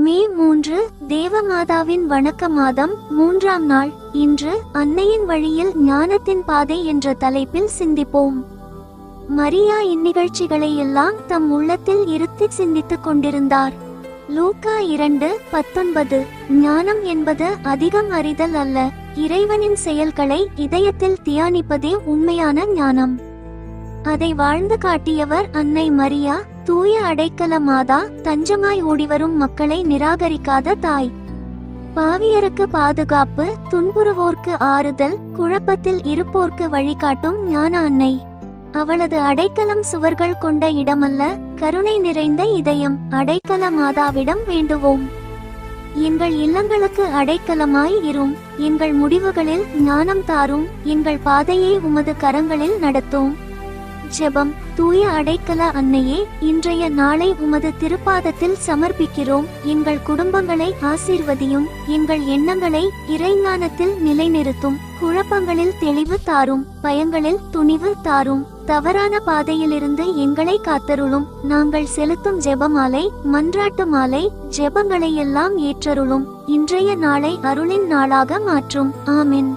மே 3 தேவமாதாவின் வணக்க மாதம் 3ஆம் நாள். இன்று அன்னையின் வழியில் ஞானத்தின் பாதை என்ற தலைப்பில் சிந்திப்போம். மரியா இந்நிகழ்ச்சிகளை எல்லாம் தம் உள்ளத்தில் இருத்தி சிந்தித்துக் கொண்டிருந்தார். லூக்கா 2:19. ஞானம் என்பது அதிகம் அறிதல் அல்ல, இறைவனின் செயல்களை இதயத்தில் தியானிப்பதே உண்மையான ஞானம். அதை வாழ்ந்து காட்டியவர் அன்னை மரியா, தூய அடைக்கல மாதா, தஞ்சமாய் ஓடிவரும் மக்களை நிராகரிக்காத தாய். பாவியருக்கு பாதுகாப்பு, துன்புறுவோர்க்கு ஆறுதல், குழப்பத்தில் இருப்போர்க்கு வழிகாட்டும் ஞான அன்னை. அவளது அடைக்கலம் சுவர்கள் கொண்ட இடமல்ல, கருணை நிறைந்த இதயம். அடைக்கல மாதாவிடம் வேண்டுவோம். எங்கள் இல்லங்களுக்கு அடைக்கலமாய் இரும். எங்கள் முடிவுகளில் ஞானம் தாரும். எங்கள் பாதையை உமது கரங்களில் நடத்தும். ஜெபம். தூய அடைக்கல அன்னையே, இன்றைய நாளை உமது திருப்பாதத்தில் சமர்ப்பிக்கிறோம். எங்கள் குடும்பங்களை ஆசீர்வதியும். எங்கள் எண்ணங்களை இறைஞானத்தில் நிலைநிறுத்தும். குழப்பங்களில் தெளிவு தாரும். பயங்களில் துணிவு தாரும். தவறான பாதையிலிருந்து எங்களை காத்தருளும். நாங்கள் செலுத்தும் ஜெபமாலை, மன்றாட்டு மாலை, ஜெபங்களை எல்லாம் ஏற்றருளும். இன்றைய நாளை அருளின் நாளாக மாற்றும். ஆமென்.